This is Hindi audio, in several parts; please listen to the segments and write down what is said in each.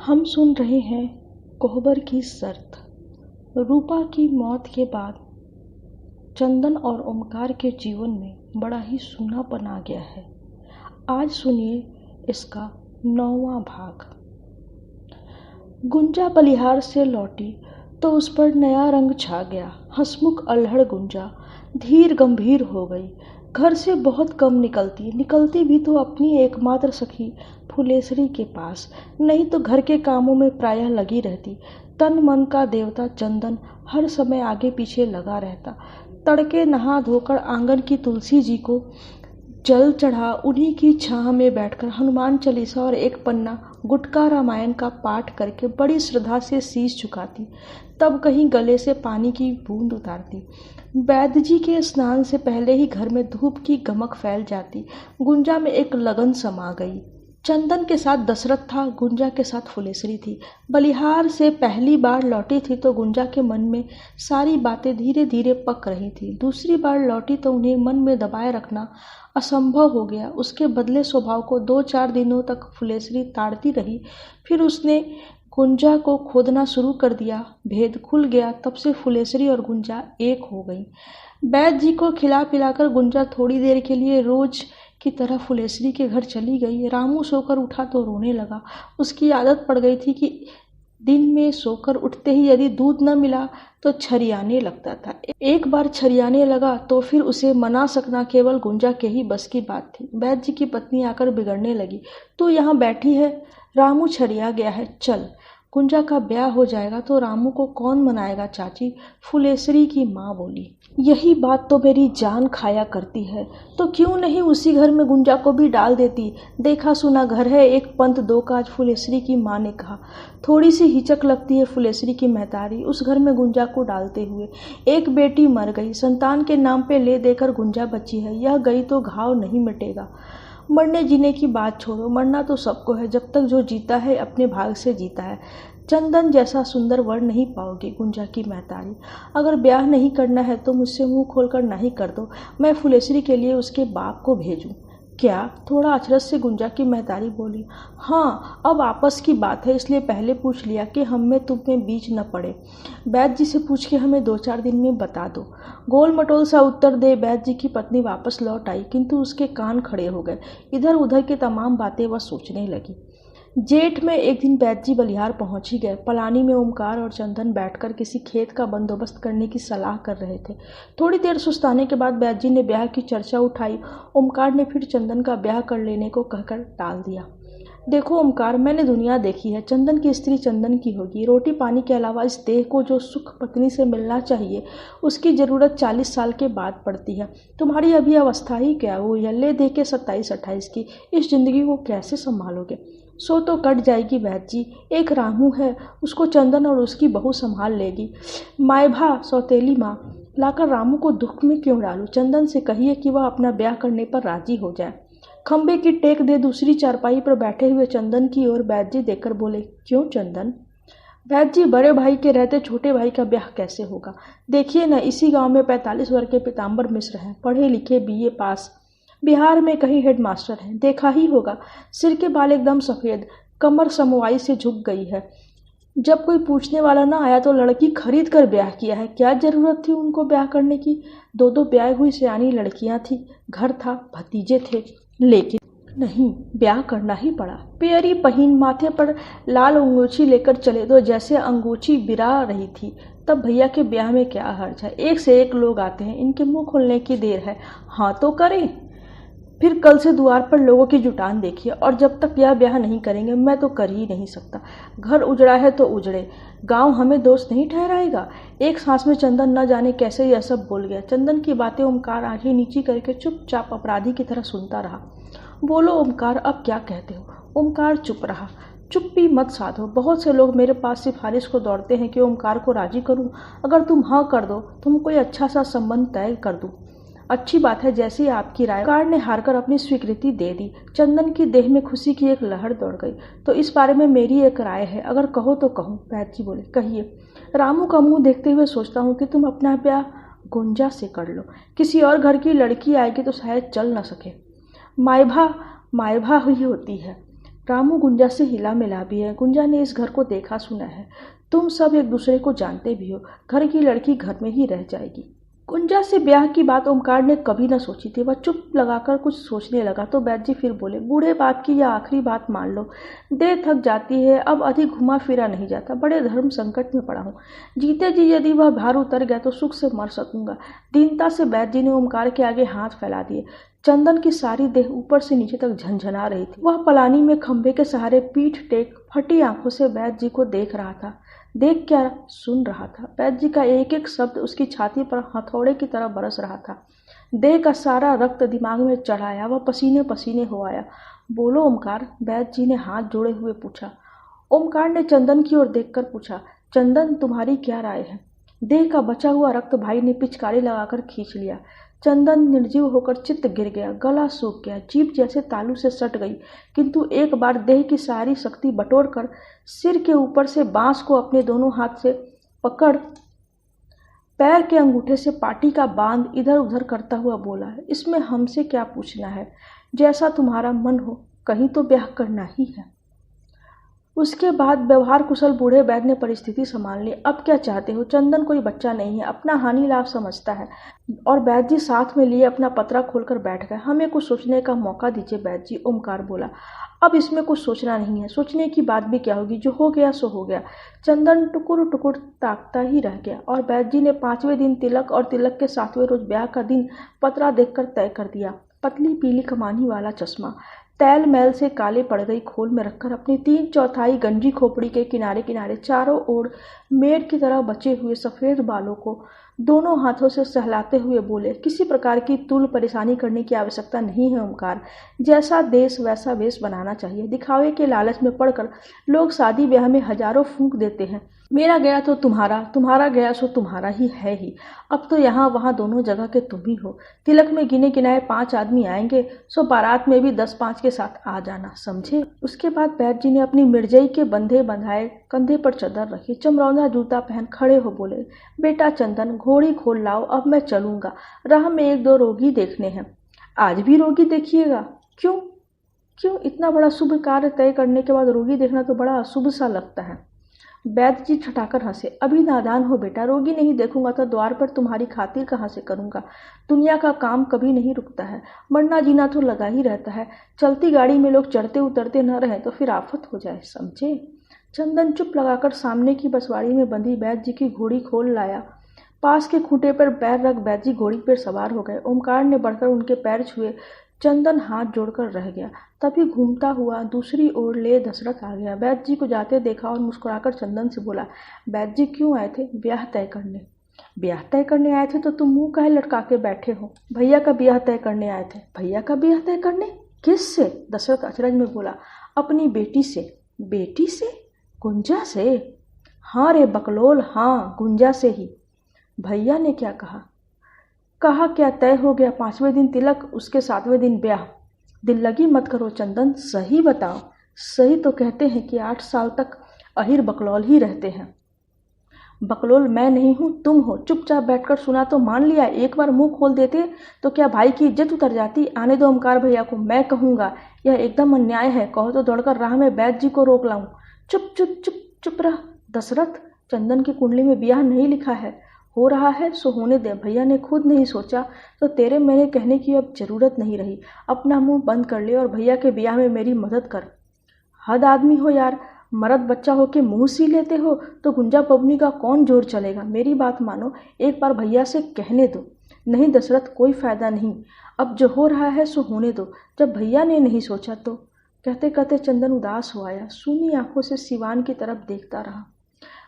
हम सुन रहे हैं कोहबर की शर्त। रूपा की मौत के बाद चंदन और ओमकार के जीवन में बड़ा ही सूनापन आ गया है। आज सुनिए इसका 9वां भाग। गुंजा बलिहार से लौटी तो उस पर नया रंग छा गया। हंसमुख अल्हड़ गुंजा धीर गंभीर हो गई। घर से बहुत कम निकलती भी तो अपनी एकमात्र सखी फुलेसरी के पास, नहीं तो घर के कामों में प्रायः लगी रहती। तन मन का देवता चंदन हर समय आगे पीछे लगा रहता। तड़के नहा धोकर आंगन की तुलसी जी को जल चढ़ा उन्हीं की छाह में बैठकर हनुमान चालीसा और एक पन्ना गुटका रामायण का पाठ करके बड़ी श्रद्धा से शीश झुकाती। तब कहीं गले से पानी की बूंद उतारती। वैद्य जी के स्नान से पहले ही घर में धूप की गमक फैल जाती। गुंजा में एक लगन समा गई। चंदन के साथ दशरथ था, गुंजा के साथ फुलेसरी थी। बलिहार से पहली बार लौटी थी तो गुंजा के मन में सारी बातें धीरे धीरे पक रही थी। दूसरी बार लौटी तो उन्हें मन में दबाए रखना असंभव हो गया। उसके बदले स्वभाव को 2-4 दिनों तक फुलेसरी ताड़ती रही। फिर उसने गुंजा को खोदना शुरू कर दिया। भेद खुल गया। तब से फुलेसरी और गुंजा एक हो गई। वैद्य जी को खिला पिलाकर गुंजा थोड़ी देर के लिए रोज की तरह फुलेसरी के घर चली गई। रामू सोकर उठा तो रोने लगा। उसकी आदत पड़ गई थी कि दिन में सोकर उठते ही यदि दूध न मिला तो छरियाने लगता था। एक बार छरियाने लगा तो फिर उसे मना सकना केवल गुंजा के ही बस की बात थी। वैद्य जी की पत्नी आकर बिगड़ने लगी। तू यहाँ बैठी है, रामू छरिया गया है, चल। गुंजा का ब्याह हो जाएगा तो रामू को कौन मनाएगा चाची, फुलेसरी की माँ बोली। यही बात तो मेरी जान खाया करती है, तो क्यों नहीं उसी घर में गुंजा को भी डाल देती। देखा सुना घर है, एक पंथ दो काज, फुलेसरी की माँ ने कहा। थोड़ी सी हिचक लगती है फुलेसरी की महतारी उस घर में गुंजा को डालते हुए। एक बेटी मर गई, संतान के नाम पे ले देकर गुंजा बची है। यह गई तो घाव नहीं मिटेगा। मरने जीने की बात छोड़ो, मरना तो सबको है। जब तक जो जीता है अपने भाग से जीता है। चंदन जैसा सुंदर वर नहीं पाओगी, गुंजा की महतारी। अगर ब्याह नहीं करना है तो मुझसे मुंह खोलकर नहीं कर दो। मैं फुलेसरी के लिए उसके बाप को भेजूं क्या? थोड़ा अचरज से गुंजा की महतारी बोली। हाँ, अब आपस की बात है इसलिए पहले पूछ लिया कि हम में तुम में बीच न पड़े। वैद्य जी से पूछ के हमें 2-4 दिन में बता दो। गोल मटोल सा उत्तर दे वैद्य जी की पत्नी वापस लौट आई, किंतु उसके कान खड़े हो गए। इधर उधर की तमाम बातें वह सोचने लगी। जेठ में एक दिन वैद्य जी बलिहार पहुंच ही गए। पलानी में ओमकार और चंदन बैठकर किसी खेत का बंदोबस्त करने की सलाह कर रहे थे। थोड़ी देर सुस्ताने के बाद वैद्य जी ने ब्याह की चर्चा उठाई। ओमकार ने फिर चंदन का ब्याह कर लेने को कहकर टाल दिया। देखो ओमकार, मैंने दुनिया देखी है। चंदन की स्त्री चंदन की होगी। रोटी पानी के अलावा इस देह को जो सुख पत्नी से मिलना चाहिए उसकी ज़रूरत 40 साल के बाद पड़ती है। तुम्हारी अभी अवस्था ही क्या हुई है? ले दे के 27-28 की इस जिंदगी को कैसे संभालोगे? सो तो कट जाएगी वैद्य जी। एक रामू है, उसको चंदन और उसकी बहू संभाल लेगी। मायभा सौतेली माँ लाकर रामू को दुख में क्यों डालूं? चंदन से कहिए कि वह अपना ब्याह करने पर राजी हो जाए। खंबे की टेक दे दूसरी चारपाई पर बैठे हुए चंदन की ओर वैद्य जी देखकर बोले, क्यों चंदन? वैद्य जी, बड़े भाई के रहते छोटे भाई का ब्याह कैसे होगा? देखिए न, इसी गांव में 45 वर्ष के पीताम्बर मिश्र हैं, पढ़े लिखे, BA पास, बिहार में कहीं हेडमास्टर हैं। देखा ही होगा, सिर के बाल एकदम सफ़ेद, कमर समवाई से झुक गई है। जब कोई पूछने वाला ना आया तो लड़की खरीद कर ब्याह किया है। क्या जरूरत थी उनको ब्याह करने की? 2 ब्याह हुई सियानी लड़कियां थी, घर था, भतीजे थे, लेकिन नहीं, ब्याह करना ही पड़ा। पेयरी पहीन माथे पर लाल अंगूठी लेकर चले तो जैसे अंगूठी बिरा रही थी। तब भैया के ब्याह में क्या हर्ज है? एक से एक लोग आते हैं, इनके मुंह खुलने की देर है। हाँ तो करें। फिर कल से द्वार पर लोगों की जुटान देखिए। और जब तक यह ब्याह नहीं करेंगे मैं तो कर ही नहीं सकता। घर उजड़ा है तो उजड़े, गांव हमें दोस्त नहीं ठहराएगा। एक सांस में चंदन न जाने कैसे यह सब बोल गया। चंदन की बातें ओमकार आंखें नीची करके चुपचाप अपराधी की तरह सुनता रहा। बोलो ओमकार, अब क्या कहते हो? ओमकार चुप रहा। चुप्पी मत साधो। बहुत से लोग मेरे पास सिफारिश को दौड़ते हैं कि ओमकार को राजी करूं। अगर तुम हाँ कर दो तो हम कोई अच्छा सा संबंध तय कर दूं। अच्छी बात है, जैसी आपकी राय। ओमकार ने हारकर अपनी स्वीकृति दे दी। चंदन की देह में खुशी की एक लहर दौड़ गई। तो इस बारे में मेरी एक राय है, अगर कहो तो कहूँ। वैद्य जी बोले, कहिए। रामू का मुंह देखते हुए सोचता हूँ कि तुम अपना ब्याह गुंजा से कर लो। किसी और घर की लड़की आएगी तो शायद चल न सके। मायभा हुई होती है। रामू गुंजा से हिला मिला भी है। गुंजा ने इस घर को देखा सुना है। तुम सब एक दूसरे को जानते भी हो। घर की लड़की घर में ही रह जाएगी। गुंजा से ब्याह की बात ओमकार ने कभी न सोची थी। वह चुप लगाकर कुछ सोचने लगा तो बैद जी फिर बोले, बूढ़े बाप की यह आखिरी बात मान लो। देह थक जाती है, अब अधिक घुमा फिरा नहीं जाता। बड़े धर्म संकट में पड़ा हूँ। जीते जी यदि वह भार उतर गया तो सुख से मर सकूंगा। दीनता से बैद जी ने ओमकार के आगे हाथ फैला दिए। चंदन की सारी देह ऊपर से नीचे तक झंझना रही थी। वह पलानी में खंभे के सहारे पीठ टेक फटी आंखों से बैद जी को देख रहा था। देख क्या, सुन रहा था। बैद जी का एक एक शब्द उसकी छाती पर हथौड़े की तरह बरस रहा था। देह का सारा रक्त दिमाग में चढ़ आया। वह पसीने पसीने हो आया। बोलो ओमकार, बैद जी ने हाथ जोड़े हुए पूछा। ओमकार ने चंदन की ओर देखकर पूछा, चंदन तुम्हारी क्या राय है? देह का बचा हुआ रक्त भाई ने पिचकारी लगाकर खींच लिया। चंदन निर्जीव होकर चित्त गिर गया। गला सूख गया। जीभ जैसे तालू से सट गई। किंतु एक बार देह की सारी शक्ति बटोर कर सिर के ऊपर से बांस को अपने दोनों हाथ से पकड़ पैर के अंगूठे से पाटी का बांध इधर उधर करता हुआ बोला, इसमें हमसे क्या पूछना है? जैसा तुम्हारा मन हो, कहीं तो ब्याह करना ही है। उसके बाद व्यवहार कुशल बूढ़े बैद ने परिस्थिति संभाल ली। अब क्या चाहते हो? चंदन कोई बच्चा नहीं है, अपना हानि लाभ समझता है। और बैद जी साथ में लिए अपना पतरा खोलकर बैठ गए। हमें कुछ सोचने का मौका दीजिए बैद जी, ओमकार बोला। अब इसमें कुछ सोचना नहीं है। सोचने की बात भी क्या होगी, जो हो गया सो हो गया। चंदन टुकुर टुकुर ताकता ही रह गया। और बैद जी ने 5वें दिन तिलक और तिलक के 7वें रोज ब्याह का दिन पतरा देखकर तय कर दिया। पतली पीली कमानी वाला चश्मा तैल मैल से काले पड़ गई खोल में रखकर अपनी 3/4 गंजी खोपड़ी के किनारे किनारे चारों ओर मेड़ की तरह बचे हुए सफ़ेद बालों को दोनों हाथों से सहलाते हुए बोले, किसी प्रकार की तुल परेशानी करने की आवश्यकता नहीं है ओमकार। जैसा देश वैसा वेश बनाना चाहिए। दिखावे के लालच में पड़कर लोग शादी ब्याह में हजारों फूंक देते हैं। मेरा गया तो तुम्हारा, तुम्हारा गया सो तुम्हारा ही है ही। अब तो यहाँ वहाँ दोनों जगह के तुम ही हो। तिलक में गिने गिनाए 5 आदमी आएंगे, सो बारात में भी 10-5 के साथ आ जाना, समझे? उसके बाद बैद जी ने अपनी मिर्जई के बंधे बंधाए कंधे पर चादर रखी, चमरौंधा जूता पहन खड़े हो बोले, बेटा चंदन, घोड़ी खोल लाओ, अब मैं चलूंगा। राह में 1-2 रोगी देखने हैं। आज भी रोगी देखिएगा? क्यों क्यों? इतना बड़ा शुभ कार्य तय करने के बाद रोगी देखना तो बड़ा अशुभ सा लगता है। बैद जी ठठाकर हंसे। अभी नादान हो बेटा, रोगी नहीं देखूंगा तो द्वार पर तुम्हारी खातिर कहाँ से करूंगा? दुनिया का काम कभी नहीं रुकता है। मरना जीना तो लगा ही रहता है। चलती गाड़ी में लोग चढ़ते उतरते न रहे तो फिर आफत हो जाए, समझे? चंदन चुप लगाकर सामने की बसवाड़ी में बंधी बैद जी की घोड़ी खोल लाया। पास के खूंटे पर पैर रख बैद जी घोड़ी पर सवार हो गए। ओमकार ने बढ़कर उनके पैर छुए। चंदन हाथ जोड़कर रह गया। तभी घूमता हुआ दूसरी ओर ले दशरथ आ गया। बैद जी को जाते देखा और मुस्कुराकर चंदन से बोला, बैद जी क्यों आए थे? ब्याह तय करने। ब्याह तय करने आए थे तो तुम मुंह काहे लटका के बैठे हो? भैया का ब्याह तय करने आए थे। भैया का ब्याह तय करने? किससे? दशरथ अचरज में बोला, अपनी बेटी से। बेटी से? गुंजा से? हाँ रे बकलोल, हाँ, गुंजा से ही। भैया ने क्या कहा? कहा क्या, तय हो गया। 5वें दिन तिलक, उसके 7वें दिन ब्याह। दिल लगी मत करो चंदन, सही बताओ। सही तो कहते हैं कि 8 साल तक अहिर बकलौल ही रहते हैं। बकलोल मैं नहीं हूँ, तुम हो। चुपचाप बैठकर सुना तो मान लिया, एक बार मुंह खोल देते तो क्या भाई की इज्जत उतर जाती? आने दो ओमकार भैया को, मैं कहूँगा। यह एकदम अन्याय है। कहो तो दौड़कर राह में बैद जी को रोक लाऊं। चुप चुप चुप चुप रह दशरथ। चंदन की कुंडली में ब्याह नहीं लिखा है। हो रहा है सो होने दे। भैया ने खुद नहीं सोचा तो तेरे मेरे कहने की अब जरूरत नहीं रही। अपना मुंह बंद कर ले और भैया के ब्याह में मेरी मदद कर। हद आदमी हो यार, मर्द बच्चा हो के मुंह सी लेते हो तो गुंजा पबनी का कौन जोर चलेगा? मेरी बात मानो, एक बार भैया से कहने दो। नहीं दशरथ, कोई फायदा नहीं। अब जो हो रहा है सो होने दो। जब भैया ने नहीं सोचा तो। कहते कहते चंदन उदास हो आया। सूनी आंखों से सिवान की तरफ देखता रहा।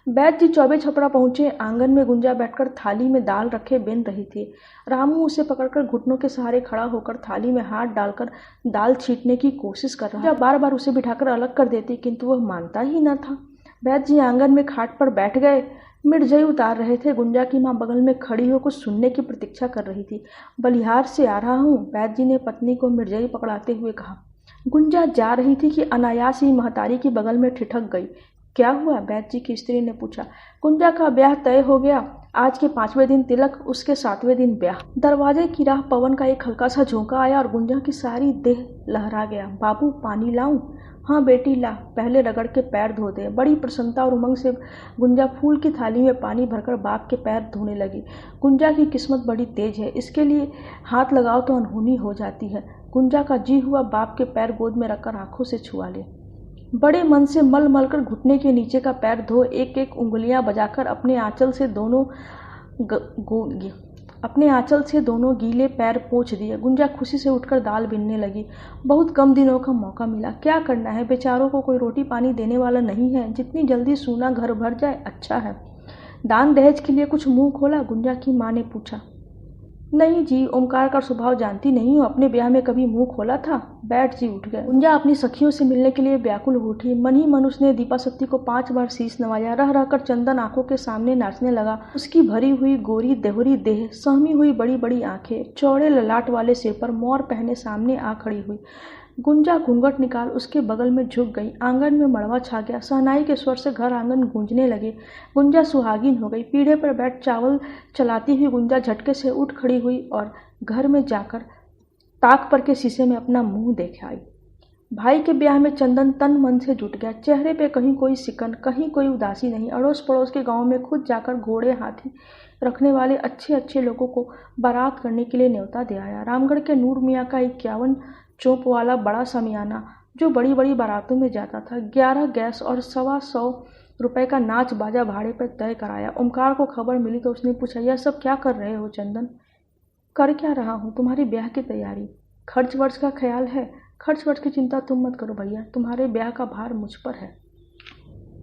बैद जी चौबे छपड़ा पहुंचे। आंगन में गुंजा बैठकर थाली में दाल रखे बेन रही थी। रामू उसे पकड़कर घुटनों के सहारे खड़ा होकर थाली में हाथ डालकर दाल छींटने की कोशिश कर रहा। बार बार उसे बिठाकर अलग कर देती किंतु वह मानता ही न था। बैद जी आंगन में खाट पर बैठ गए। मिर्जई उतार रहे थे। गुंजा की माँ बगल में खड़ी हो कुछ सुनने की प्रतीक्षा कर रही थी। बलिहार से आ रहा हूँ, बैद जी ने पत्नी को मिर्जई पकड़ाते हुए कहा। गुंजा जा रही थी कि अनायास ही महतारी की बगल में ठिठक गई। क्या हुआ? बैद जी की स्त्री ने पूछा। गुंजा का ब्याह तय हो गया। आज के 5वें दिन तिलक, उसके 7वें दिन ब्याह। दरवाजे की राह पवन का एक हल्का सा झोंका आया और गुंजा की सारी देह लहरा गया। बाबू पानी लाऊं? हाँ बेटी ला, पहले रगड़ के पैर धो दे। बड़ी प्रसन्नता और उमंग से गुंजा फूल की थाली में पानी भरकर बाप के पैर धोने लगी। गुंजा की किस्मत बड़ी तेज है, इसके लिए हाथ लगाओ तो अनहोनी हो जाती है। गुंजा का जी हुआ बाप के पैर गोद में रखकर आंखों से छुआ ले। बड़े मन से मल मल कर घुटने के नीचे का पैर धो, एक एक उंगलियां बजाकर अपने आंचल से दोनों गीले पैर पोंछ दिए। गुंजा खुशी से उठकर दाल बीनने लगी। बहुत कम दिनों का मौका मिला, क्या करना है, बेचारों को कोई रोटी पानी देने वाला नहीं है। जितनी जल्दी सूना घर भर जाए अच्छा है। दान दहेज के लिए कुछ मुंह खोला? गुंजा की माँ ने पूछा। नहीं जी, ओमकार का स्वभाव जानती नहीं हो, अपने ब्याह में कभी मुंह खोला था? बैठ जी उठ गए। गुंजा अपनी सखियों से मिलने के लिए व्याकुल हो उठी। मन ही मन उसने दीपासती को 5 बार शीश नवाया। रह रहकर चंदन आंखों के सामने नाचने लगा। उसकी भरी हुई गोरी देहरी देह, सहमी हुई बड़ी बड़ी आंखें, चौड़े ललाट वाले सिर पर मोर पहने सामने आ खड़ी हुई। गुंजा घूंघट निकाल उसके बगल में झुक गई। आंगन में मड़वा छा गया। शहनाई के स्वर से घर आंगन गूंजने लगे। गुंजा सुहागिन हो गई। पीढ़े पर बैठ चावल चलाती हुई गुंजा झटके से उठ खड़ी हुई और घर में जाकर ताक पर के शीशे में अपना मुंह देख आई। भाई के ब्याह में चंदन तन मन से जुट गया। चेहरे पे कहीं कोई सिकन, कहीं कोई उदासी नहीं। अड़ोस पड़ोस के गांव में खुद जाकर घोड़े हाथी रखने वाले अच्छे अच्छे लोगों को बारात करने के लिए न्योता दे आया। रामगढ़ के नूर मियाँ का 51 चोप वाला बड़ा समियाना जो बड़ी बड़ी बारातों में जाता था, 11 गैस और 125 रुपए का नाच बाजा भाड़े पर तय कराया। ओमकार को खबर मिली तो उसने पूछा, यह सब क्या कर रहे हो चंदन? कर क्या रहा हूँ, तुम्हारे ब्याह की तैयारी। खर्च वर्च का ख्याल है? खर्च वर्च की चिंता तुम मत करो भैया, तुम्हारे ब्याह का भार मुझ पर है।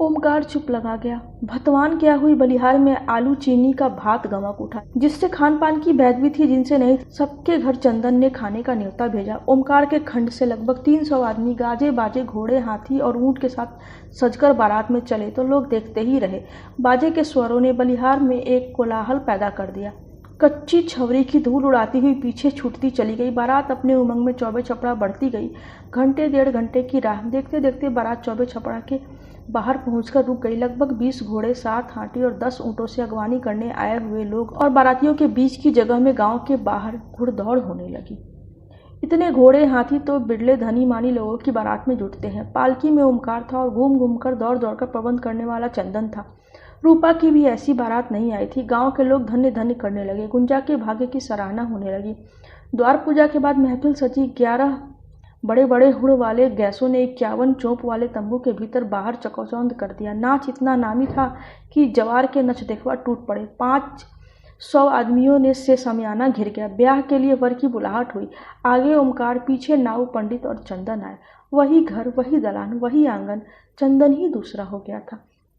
ओमकार चुप लगा गया। भतवान क्या हुई बलिहार में आलू चीनी का भात गमक उठा, जिससे खान पान की बैदवी थी, जिनसे नहीं। सबके घर चंदन ने खाने का न्योता भेजा। ओमकार के खंड से लगभग 300 आदमी गाजे बाजे घोड़े हाथी और ऊंट के साथ सजकर बारात में चले तो लोग देखते ही रहे। बाजे के स्वरों ने बलिहार में एक कोलाहल पैदा कर दिया। कच्ची छवरी की धूल उड़ाती हुई पीछे छूटती चली गई। बारात अपने उमंग में चौबे छपड़ा बढ़ती गई। घंटे 1.5 घंटे की राह देखते देखते बारात चौबे छपड़ा के बाहर पहुंचकर रुक गई। लगभग 20 घोड़े, 7 हाथी और 10 ऊँटों से अगवानी करने आए हुए लोग और बारातियों के बीच की जगह में गांव के बाहर घुड़दौड़ होने लगी। इतने घोड़े हाथी तो बिरले धनी मानी लोगों की बारात में जुटते हैं। पालकी में ओमकार था और घूम घूम कर दौड़ दौड़ कर प्रबंध करने वाला चंदन था। रूपा की भी ऐसी बारात नहीं आई थी। गांव के लोग धन्य धन्य करने लगे। गुंजा के भाग्य की सराहना होने लगी। द्वार पूजा के बाद महफिल सजी। 11 बड़े बड़े हुड़ वाले गैसों ने 51 चोप वाले तंबू के भीतर बाहर चकचौंध कर दिया। नाच इतना नामी था कि जवार के नच देखवा टूट पड़े। 500 आदमियों ने से समियाना घिर गया। ब्याह के लिए वर की बुलाहट हुई। आगे ओमकार, पीछे नाऊ पंडित और चंदन आए। वही घर, वही दलान, वही आंगन। चंदन ही दूसरा हो गया था।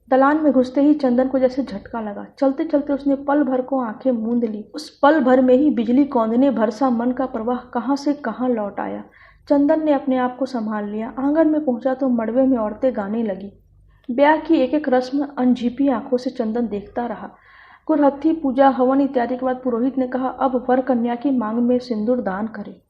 दलान में घुसते ही चंदन को जैसे झटका लगा। चलते चलते उसने पल भर को आंखें मूंद ली। उस पल भर में ही बिजली कौंधने भर सा मन का प्रवाह कहाँ से कहाँ लौट आया। चंदन ने अपने आप को संभाल लिया। आंगन में पहुंचा तो मड़वे में औरतें गाने लगी। ब्याह की एक एक रस्म अनझिपी आंखों से चंदन देखता रहा। कुरहत्थी, पूजा, हवन इत्यादि के बाद पुरोहित ने कहा, अब वर कन्या की मांग में सिंदूर दान करे।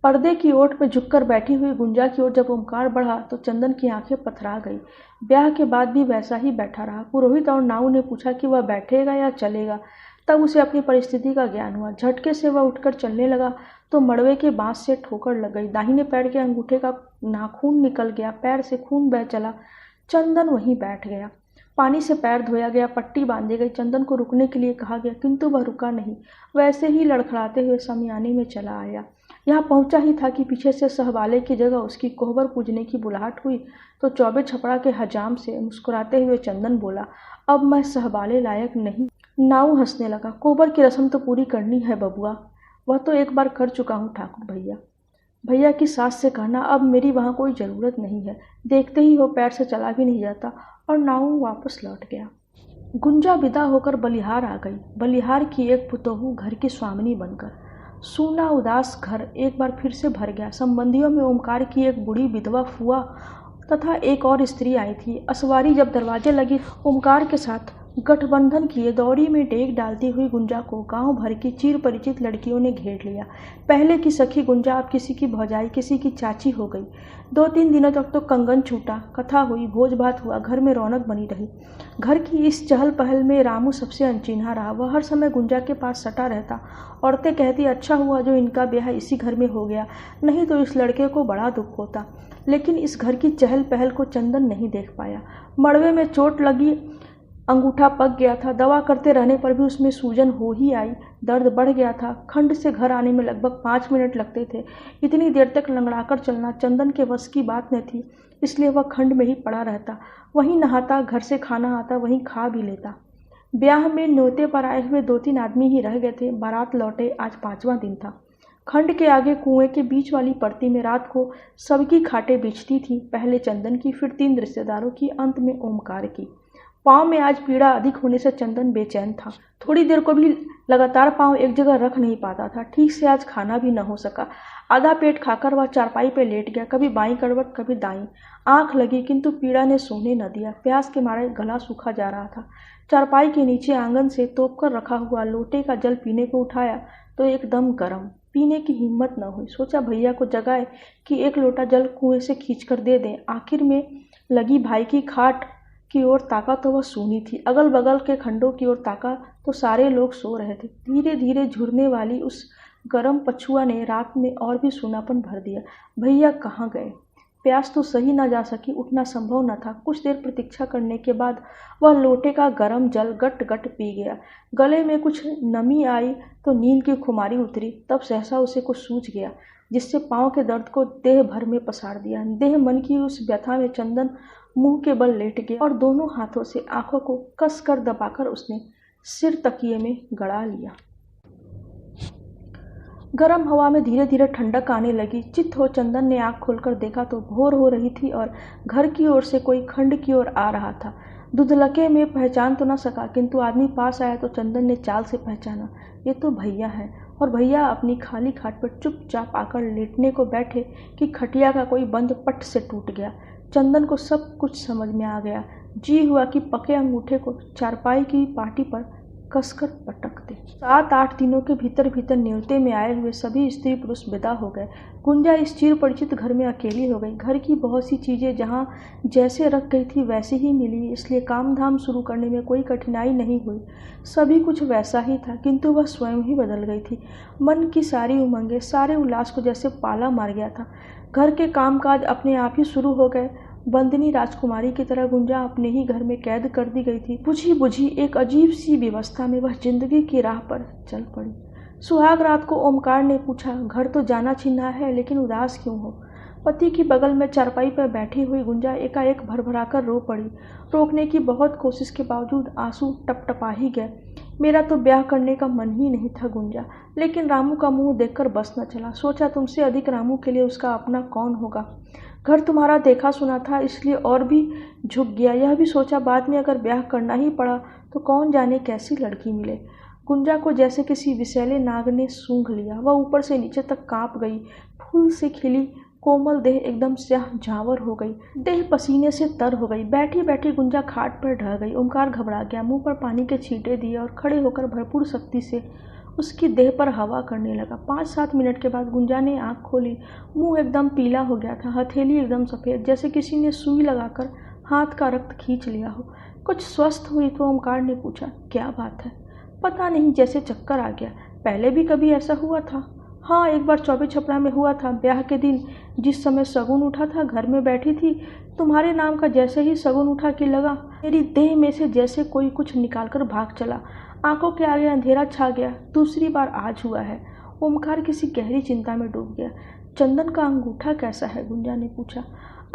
पर्दे की ओट में झुककर बैठी हुई गुंजा की ओर जब ओमकार बढ़ा तो चंदन की आंखें पथरा गई। ब्याह के बाद भी वैसा ही बैठा रहा। पुरोहित और नाऊ ने पूछा कि वह बैठेगा या चलेगा। तब उसे अपनी परिस्थिति का ज्ञान हुआ। झटके से वह उठकर चलने लगा तो मड़वे के बांस से ठोकर लग गई। दाहिने पैर के अंगूठे का नाखून निकल गया। पैर से खून बह चला। चंदन वहीं बैठ गया। पानी से पैर धोया गया, पट्टी बांधी गई। चंदन को रुकने के लिए कहा गया, किंतु वह रुका नहीं। वैसे ही लड़खड़ाते हुए समियाने में चला आया। यहाँ पहुंचा ही था कि पीछे से सहबाले की जगह उसकी कोहबर पूजने की बुलाहट हुई तो चौबे छपड़ा के हजाम से मुस्कुराते हुए चंदन बोला, अब मैं सहबाले लायक नहीं। नाऊ हंसने लगा। कोहबर की रस्म तो पूरी करनी है बबुआ। वह तो एक बार कर चुका हूँ ठाकुर भैया। भैया की सास से कहना, अब मेरी वहाँ कोई ज़रूरत नहीं है। देखते ही हो पैर से चला भी नहीं जाता। और नाऊ वापस लौट गया। गुंजा विदा होकर बलिहार आ गई। बलिहार की एक पुतोहू घर की स्वामिनी बनकर। सूना उदास घर एक बार फिर से भर गया। संबंधियों में ओमकार की एक बूढ़ी विधवा फुआ तथा एक और स्त्री आई थी। असवारी जब दरवाजे लगी, ओमकार के साथ गठबंधन किए दौड़ी में डेग डालती हुई गुंजा को गांव भर की चिर परिचित लड़कियों ने घेर लिया। पहले की सखी गुंजा अब किसी की भौजाई, किसी की चाची हो गई। 2-3 दिनों तक तो कंगन छूटा, कथा हुई, भोज भात हुआ, घर में रौनक बनी रही। घर की इस चहल पहल में रामू सबसे अनचिन्हा रहा। वह हर समय गुंजा के पास सटा रहता। औरतें कहती, अच्छा हुआ जो इनका ब्याह इसी घर में हो गया, नहीं तो इस लड़के को बड़ा दुख होता। लेकिन इस घर की चहल पहल को चंदन नहीं देख पाया। मड़वे में चोट लगी, अंगूठा पक गया था। दवा करते रहने पर भी उसमें सूजन हो ही आई। दर्द बढ़ गया था। खंड से घर आने में लगभग 5 मिनट लगते थे। इतनी देर तक लंगड़ाकर चलना चंदन के वश की बात न थी, इसलिए वह खंड में ही पड़ा रहता। वहीं नहाता, घर से खाना आता, वहीं खा भी लेता। ब्याह में न्योते पर आए हुए 2-3 आदमी ही रह गए थे। बारात लौटे, आज 5वां दिन था। खंड के आगे कुएं के बीच वाली परती में रात को सबकी खाटें बिछती थीं। पहले चंदन की, फिर 3 रिश्तेदारों की, अंत में ओमकार की। पाँव में आज पीड़ा अधिक होने से चंदन बेचैन था। थोड़ी देर को भी लगातार पाँव एक जगह रख नहीं पाता था। ठीक से आज खाना भी न हो सका। आधा पेट खाकर वह चारपाई पर लेट गया, कभी बाईं करवट, कभी दाईं। आंख लगी किंतु पीड़ा ने सोने न दिया। प्यास के मारे गला सूखा जा रहा था। चारपाई के नीचे आंगन से तोप कर रखा हुआ लोटे का जल पीने को उठाया तो एकदम गर्म। पीने की हिम्मत न हुई। सोचा भैया को जगाए कि एक लोटा जल कुएं से खींच कर दे दें। आखिर में लगी भाई की खाट की ओर ताका तो वह सूनी थी। अगल बगल के खंडों की ओर ताका तो सारे लोग सो रहे थे। धीरे धीरे झुरने वाली उस गर्म पछुआ ने रात में और भी सूनापन भर दिया। भैया कहाँ गए? प्यास तो सही न जा सकी, उठना संभव न था। कुछ देर प्रतीक्षा करने के बाद वह लोटे का गर्म जल गट गट पी गया। गले में कुछ नमी आई तो नींद की खुमारी उतरी। तब सहसा उसे कुछ सूझ गया, जिससे पाँव के दर्द को देह भर में पसार दिया। देह मन की उस व्यथा में चंदन मुंह के बल लेट गया और दोनों हाथों से आंखों को कस कर दबाकर उसने सिर तकिए में गड़ा लिया। गर्म हवा में धीरे धीरे ठंडक आने लगी। चित्त हो चंदन ने आंख खोलकर देखा तो भोर हो रही थी और घर की ओर से कोई खंड की ओर आ रहा था। धुंधलके में पहचान तो न सका, किंतु आदमी पास आया तो चंदन ने चाल से पहचाना। ये तो भैया है। और भैया अपनी खाली खाट पर चुपचाप आकर लेटने को बैठे कि खटिया का कोई बंद पट से टूट गया। चंदन को सब कुछ समझ में आ गया। जी हुआ कि पके अंगूठे को चारपाई की पाटी पर कसकर पटक दे। 7-8 दिनों के भीतर भीतर न्योते में आए हुए सभी स्त्री पुरुष विदा हो गए। गुंजा इस चिर परिचित घर में अकेली हो गई। घर की बहुत सी चीजें जहाँ जैसे रख गई थी वैसे ही मिली, इसलिए काम धाम शुरू करने में कोई कठिनाई नहीं हुई। सभी कुछ वैसा ही था, किंतु वह स्वयं ही बदल गई थी। मन की सारी उमंगें, सारे उल्लास को जैसे पाला मार गया था। घर के कामकाज अपने आप ही शुरू हो गए। बंदनी राजकुमारी की तरह गुंजा अपने ही घर में कैद कर दी गई थी। बुझी बुझी एक अजीब सी व्यवस्था में वह जिंदगी की राह पर चल पड़ी। सुहाग रात को ओमकार ने पूछा, घर तो जाना छिन्ना है, लेकिन उदास क्यों हो? पति की बगल में चारपाई पर बैठी हुई गुंजा एकाएक भरभराकर रो पड़ी। रोकने की बहुत कोशिश के बावजूद आंसू टपटपा ही गए। मेरा तो ब्याह करने का मन ही नहीं था गुंजा, लेकिन रामू का मुंह देखकर बस न चला। सोचा तुमसे अधिक रामू के लिए उसका अपना कौन होगा। घर तुम्हारा देखा सुना था, इसलिए और भी झुक गया। यह भी सोचा बाद में अगर ब्याह करना ही पड़ा तो कौन जाने कैसी लड़की मिले। गुंजा को जैसे किसी विषैले नाग ने सूंघ लिया। वह ऊपर से नीचे तक कांप गई। फूल से खिली कोमल देह एकदम स्याह झांवर हो गई। देह पसीने से तर हो गई। बैठी बैठी गुंजा खाट पर ढह गई। ओमकार घबरा गया, मुंह पर पानी के छींटे दिए और खड़े होकर भरपूर शक्ति से उसकी देह पर हवा करने लगा। 5-7 मिनट के बाद गुंजा ने आंख खोली। मुंह एकदम पीला हो गया था, हथेली एकदम सफ़ेद, जैसे किसी ने सुई लगाकर हाथ का रक्त खींच लिया हो। कुछ स्वस्थ हुई तो ओमकार ने पूछा, क्या बात है? पता नहीं, जैसे चक्कर आ गया। पहले भी कभी ऐसा हुआ था? हाँ, एक बार चौबे छपरा में हुआ था। ब्याह के दिन जिस समय शगुन उठा था, घर में बैठी थी, तुम्हारे नाम का जैसे ही शगुन उठा कि लगा, मेरी देह में से जैसे कोई कुछ निकालकर भाग चला। आंखों के आगे अंधेरा छा गया। दूसरी बार आज हुआ है। ओमकार किसी गहरी चिंता में डूब गया। चंदन का अंगूठा कैसा है? गुंजा ने पूछा।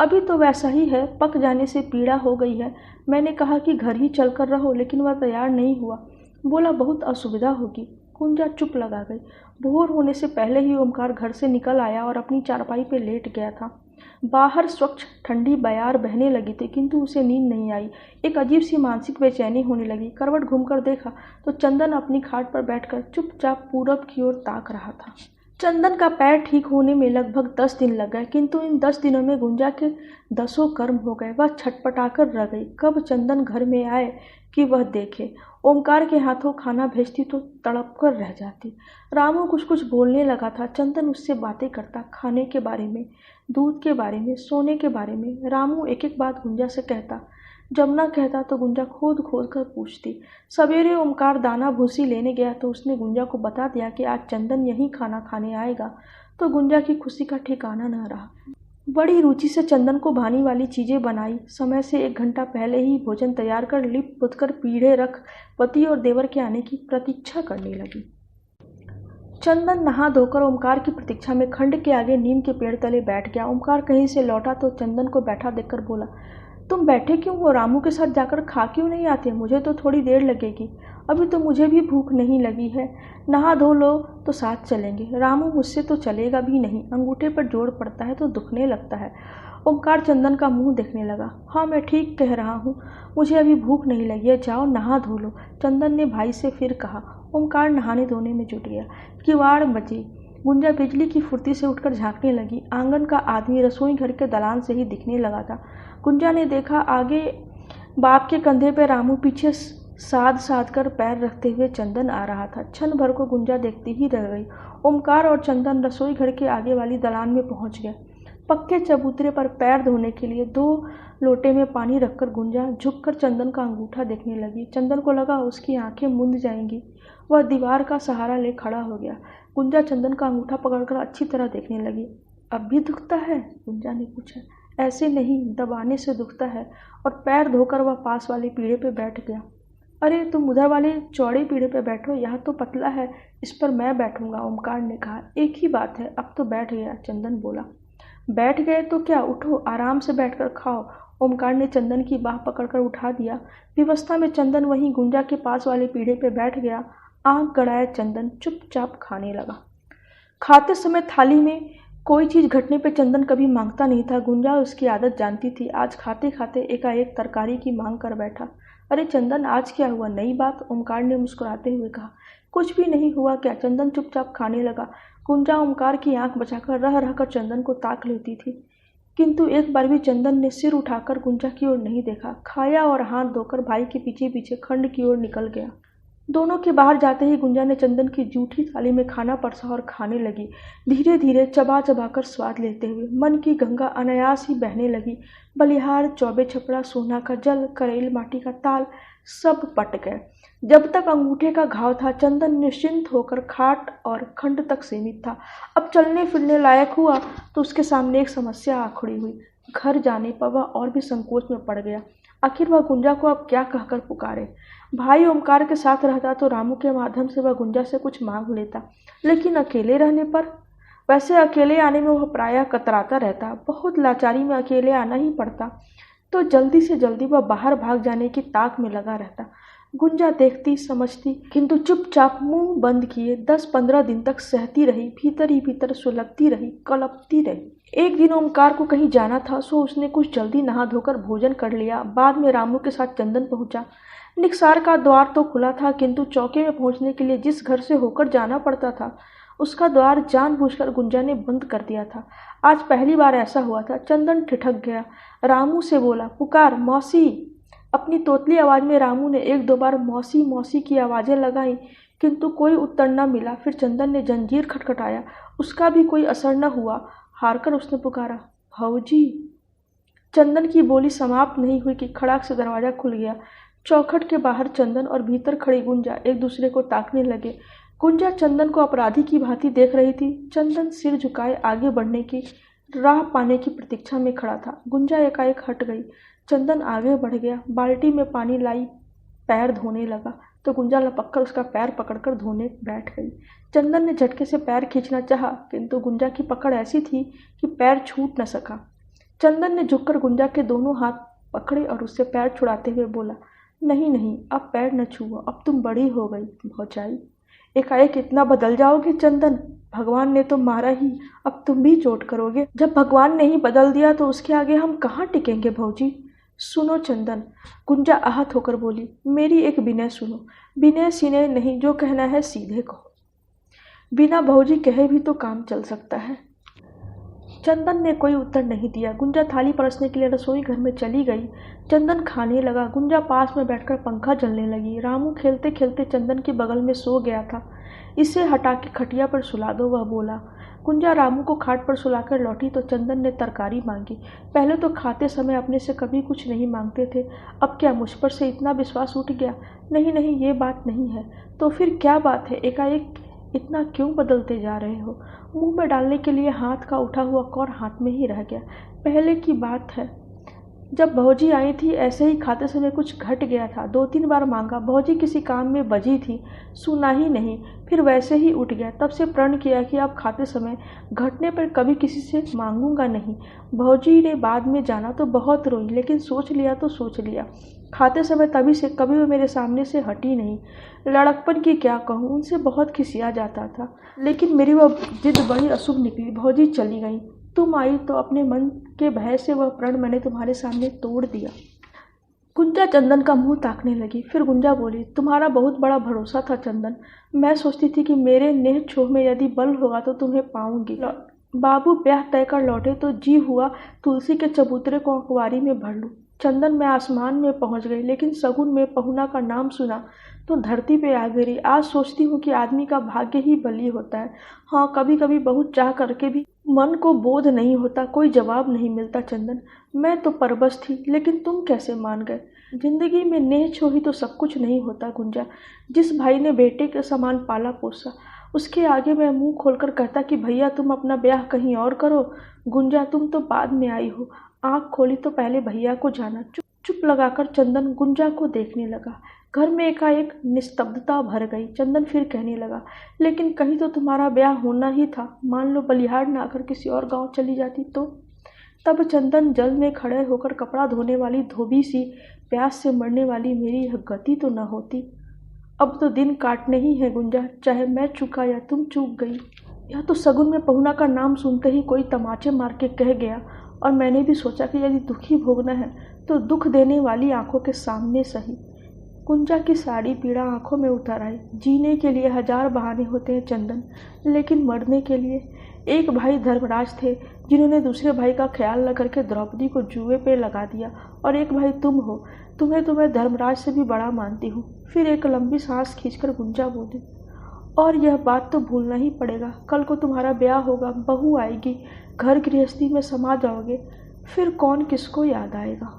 अभी तो वैसा ही है, पक जाने से पीड़ा हो गई है। मैंने कहा कि घर ही चल कर रहो, लेकिन वह तैयार नहीं हुआ। बोला बहुत असुविधा होगी। गुंजा चुप लगा गई। भोर होने से पहले ही ओमकार घर से निकल आया और अपनी चारपाई पर लेट गया था। बाहर स्वच्छ ठंडी बयार बहने लगी थी, किंतु उसे नींद नहीं आई। एक अजीब सी मानसिक बेचैनी होने लगी। करवट घूमकर देखा तो चंदन अपनी खाट पर बैठकर चुपचाप पूरब की ओर ताक रहा था। चंदन का पैर ठीक होने में लगभग 10 दिन लग गए, किंतु इन 10 दिनों में गुंजा के 10 कर्म हो गए। वह छटपटाकर रह गई। कब चंदन घर में आए कि वह देखे। ओमकार के हाथों खाना भेजती तो तड़प कर रह जाती। रामू कुछ कुछ बोलने लगा था। चंदन उससे बातें करता, खाने के बारे में, दूध के बारे में, सोने के बारे में। रामू एक एक बात गुंजा से कहता। जमुना कहता तो गुंजा खोद खोद कर पूछती। सवेरे ओमकार दाना भूसी लेने गया तो उसने गुंजा को बता दिया कि आज चंदन यहीं खाना खाने आएगा, तो गुंजा की खुशी का ठिकाना न रहा। बड़ी रुचि से चंदन को भानी वाली चीजें बनाई। समय से 1 घंटा पहले ही भोजन तैयार कर लिप पुत कर पीढ़े रख पति और देवर के आने की प्रतीक्षा करने लगी। चंदन नहा धोकर ओमकार की प्रतीक्षा में खंड के आगे नीम के पेड़ तले बैठ गया। ओमकार कहीं से लौटा तो चंदन को बैठा देखकर बोला, तुम बैठे क्यों हो? रामू के साथ जाकर खा क्यों नहीं आते? मुझे तो थोड़ी देर लगेगी, अभी तो मुझे भी भूख नहीं लगी है। नहा धो लो तो साथ चलेंगे। रामू मुझसे तो चलेगा भी नहीं, अंगूठे पर जोर पड़ता है तो दुखने लगता है। ओमकार चंदन का मुंह देखने लगा। हाँ, मैं ठीक कह रहा हूँ, मुझे अभी भूख नहीं लगी है, जाओ नहा धो लो, चंदन ने भाई से फिर कहा। ओमकार नहाने धोने में जुट गया। किवाड़ बजी। गुंजा बिजली की फुर्ती से उठकर झांकने लगी। आंगन का आदमी रसोई घर के दलान से ही दिखने लगा था। गुंजा ने देखा, आगे बाप के कंधे पर रामू, पीछे साध साध कर पैर रखते हुए चंदन आ रहा था। क्षण भर को गुंजा देखती ही रह गई। ओमकार और चंदन रसोई घर के आगे वाली दलान में पहुंच गए। पक्के चबूतरे पर पैर धोने के लिए 2 लोटे में पानी रखकर गुंजा झुककर चंदन का अंगूठा देखने लगी। चंदन को लगा उसकी आंखें मूंद जाएंगी। वह दीवार का सहारा ले खड़ा हो गया। गुंजा चंदन का अंगूठा पकड़कर अच्छी तरह देखने लगी। अब भी दुखता है? गुंजा ने पूछा। ऐसे नहीं, दबाने से दुखता है। और पैर धोकर वह पास वाले पीढ़े पे बैठ गया। अरे तुम उधर वाले चौड़े पीढ़े पे बैठो, यहाँ तो पतला है, इस पर मैं बैठूंगा, ओमकार ने कहा। एक ही बात है, अब तो बैठ गया, चंदन बोला। बैठ गए तो क्या, उठो, आराम से बैठकर खाओ। ओमकार ने चंदन की बाह पकड़कर उठा दिया। विवस्था में चंदन वहीं गुंजा के पास वाले पीढ़े पे बैठ गया। आंख गड़ाए चंदन चुपचाप खाने लगा। खाते समय थाली में कोई चीज घटने पे चंदन कभी मांगता नहीं था। गुंजा उसकी आदत जानती थी। आज खाते खाते एकाएक तरकारी की मांग कर बैठा। अरे चंदन, आज क्या हुआ? नई बात? ओमकार ने मुस्कुराते हुए कहा। कुछ भी नहीं हुआ क्या? चंदन चुपचाप खाने लगा। गुंजा ओमकार की आंख बचाकर रह रहकर चंदन को ताक लेती थी, किंतु एक बार भी चंदन ने सिर उठाकर गुंजा की ओर नहीं देखा। खाया और हाथ धोकर भाई के पीछे पीछे खंड की ओर निकल गया। दोनों के बाहर जाते ही गुंजा ने चंदन की जूठी थाली में खाना परसा और खाने लगी, धीरे धीरे चबा चबा कर स्वाद लेते हुए। मन की गंगा अनायास ही बहने लगी। बलिहार, चौबे छपड़ा, सोना का जल, करेल माटी का ताल, सब पट गए। जब तक अंगूठे का घाव था, चंदन निश्चिंत होकर खाट और खंड तक सीमित था। अब चलने फिरने लायक हुआ तो उसके सामने एक समस्या आ खड़ी हुई। घर जाने पर वह और भी संकोच में पड़ गया। आखिर वह गुंजा को अब क्या कहकर पुकारे? भाई ओमकार के साथ रहता तो रामू के माध्यम से वह गुंजा से कुछ मांग लेता, लेकिन अकेले रहने पर? वैसे अकेले आने में वह प्रायः कतराता रहता। बहुत लाचारी में अकेले आना ही पड़ता तो जल्दी से जल्दी वह बाहर भाग जाने की ताक में लगा रहता। गुंजा देखती, समझती, किंतु चुपचाप मुंह बंद किए 10-15 दिन तक सहती रही, भीतर ही भीतर सुलगती रही, कलपती रही। एक दिन ओमकार को कहीं जाना था, सो उसने कुछ जल्दी नहा धोकर भोजन कर लिया। बाद में रामू के साथ चंदन पहुंचा। निकसार का द्वार तो खुला था, किंतु चौके में पहुंचने के लिए जिस घर से होकर जाना पड़ता था, उसका द्वार जानबूझकर गुंजा ने बंद कर दिया था। आज पहली बार ऐसा हुआ था। चंदन ठिठक गया। रामू से बोला, पुकार, मौसी। अपनी तोतली आवाज में रामू ने 1-2 बार मौसी मौसी की आवाजें लगाई, किंतु कोई उत्तर न मिला। फिर चंदन ने जंजीर खटखटाया, उसका भी कोई असर न हुआ। हारकर उसने पुकारा, भौजी। चंदन की बोली समाप्त नहीं हुई कि खड़ाक से दरवाजा खुल गया। चौखट के बाहर चंदन और भीतर खड़ी गुंजा एक दूसरे को ताकने लगे। गुंजा चंदन को अपराधी की भांति देख रही थी। चंदन सिर झुकाए आगे बढ़ने की राह पाने की प्रतीक्षा में खड़ा था। गुंजा एकाएक हट गई। चंदन आगे बढ़ गया, बाल्टी में पानी लाई, पैर धोने लगा तो गुंजा लपककर उसका पैर पकड़कर धोने बैठ गई। चंदन ने झटके से पैर खींचना चाहा, किंतु गुंजा की पकड़ ऐसी थी कि पैर छूट न सका। चंदन ने झुककर गुंजा के दोनों हाथ पकड़े और उससे पैर छुड़ाते हुए बोला, नहीं नहीं, अब पैर न छुओ, अब तुम बड़ी हो गई भौजाई। एकाएक इतना बदल जाओगे चंदन? भगवान ने तो मारा ही, अब तुम भी चोट करोगे। जब भगवान ने ही बदल दिया तो उसके आगे हम कहाँ टिकेंगे भौजी? सुनो चंदन, गुंजा आहत होकर बोली, मेरी एक विनय सुनो। विनय सीने नहीं, जो कहना है सीधे कहो। बिना भौजी कहे भी तो काम चल सकता है। चंदन ने कोई उत्तर नहीं दिया। गुंजा थाली परोसने के लिए रसोई घर में चली गई। चंदन खाने लगा। गुंजा पास में बैठकर पंखा झलने लगी। रामू खेलते खेलते चंदन के बगल में सो गया था। इसे हटा के खटिया पर सुला दो, वह बोला। गुंजा रामू को खाट पर सुलाकर लौटी तो चंदन ने तरकारी मांगी। पहले तो खाते समय अपने से कभी कुछ नहीं मांगते थे, अब क्या मुझ पर से इतना विश्वास उठ गया? नहीं नहीं, ये बात नहीं है। तो फिर क्या बात है? एकाएक इतना क्यों बदलते जा रहे हो? मुंह में डालने के लिए हाथ का उठा हुआ कौर हाथ में ही रह गया। पहले की बात है, जब भौजी आई थी ऐसे ही खाते समय कुछ घट गया था। 2-3 बार मांगा। भौजी किसी काम में बजी थी, सुना ही नहीं, फिर वैसे ही उठ गया। तब से प्रण किया कि अब खाते समय घटने पर कभी किसी से मांगूंगा नहीं। भौजी ने बाद में जाना तो बहुत रोई, लेकिन सोच लिया तो सोच लिया। खाते समय तभी से कभी वो मेरे सामने से हटी नहीं। लड़कपन की क्या कहूँ, उनसे बहुत खिसिया जाता था, लेकिन मेरी वह जिद बड़ी अशुभ निकली। भौजी चली गई, तुम आई तो अपने मन के भय से वह प्रण मैंने तुम्हारे सामने तोड़ दिया। गुंजा चंदन का मुंह ताकने लगी। फिर गुंजा बोली, तुम्हारा बहुत बड़ा भरोसा था चंदन। मैं सोचती थी कि मेरे नेह छोह में यदि बल होगा तो तुम्हें पाऊंगी। बाबू ब्याह तय कर लौटे तो जी हुआ तुलसी के चबूतरे को अखबारी में भर लूं। चंदन में आसमान में पहुंच गई, लेकिन सगुन में पहुना का नाम सुना तो धरती पे आ गिरी। आज सोचती हूँ कि आदमी का भाग्य ही बली होता है। हाँ, कभी कभी बहुत चाह करके भी मन को बोध नहीं होता, कोई जवाब नहीं मिलता। चंदन, मैं तो परबस थी, लेकिन तुम कैसे मान गए? जिंदगी में नेह छोही तो सब कुछ नहीं होता गुंजा। जिस भाई ने बेटे के समान पाला पोसा, उसके आगे मैं मुंह खोलकर कहता कि भैया तुम अपना ब्याह कहीं और करो। गुंजा, तुम तो बाद में आई हो, आंख खोली तो पहले भैया को जाना। चुप चुप लगाकर चंदन गुंजा को देखने लगा। घर में एकाएक निस्तब्धता भर गई। चंदन फिर कहने लगा, लेकिन कहीं तो तुम्हारा ब्याह होना ही था। मान लो बलिहार ना आकर किसी और गांव चली जाती तो? तब चंदन जल में खड़े होकर कपड़ा धोने वाली धोबी सी प्यास से मरने वाली मेरी यह गति तो न होती। अब तो दिन काटने ही है गुंजा, चाहे मैं चूका या तुम चूक गई। यह तो सगुन में पहुना का नाम सुनते ही कोई तमाचे मार के कह गया, और मैंने भी सोचा कि यदि दुखी भोगना है तो दुख देने वाली आंखों के सामने सही। गुंजा की सारी पीड़ा आंखों में उतर आई। जीने के लिए 1000 बहाने होते हैं चंदन, लेकिन मरने के लिए? एक भाई धर्मराज थे, जिन्होंने दूसरे भाई का ख्याल न करके द्रौपदी को जुए पे लगा दिया, और एक भाई तुम हो। तुम्हें तो मैं धर्मराज से भी बड़ा मानती हूँ। फिर एक लंबी सांस खींचकर गुंजा बोली, और यह बात तो भूलना ही पड़ेगा। कल को तुम्हारा ब्याह होगा, बहू आएगी, घर गृहस्थी में समा जाओगे, फिर कौन किसको याद आएगा?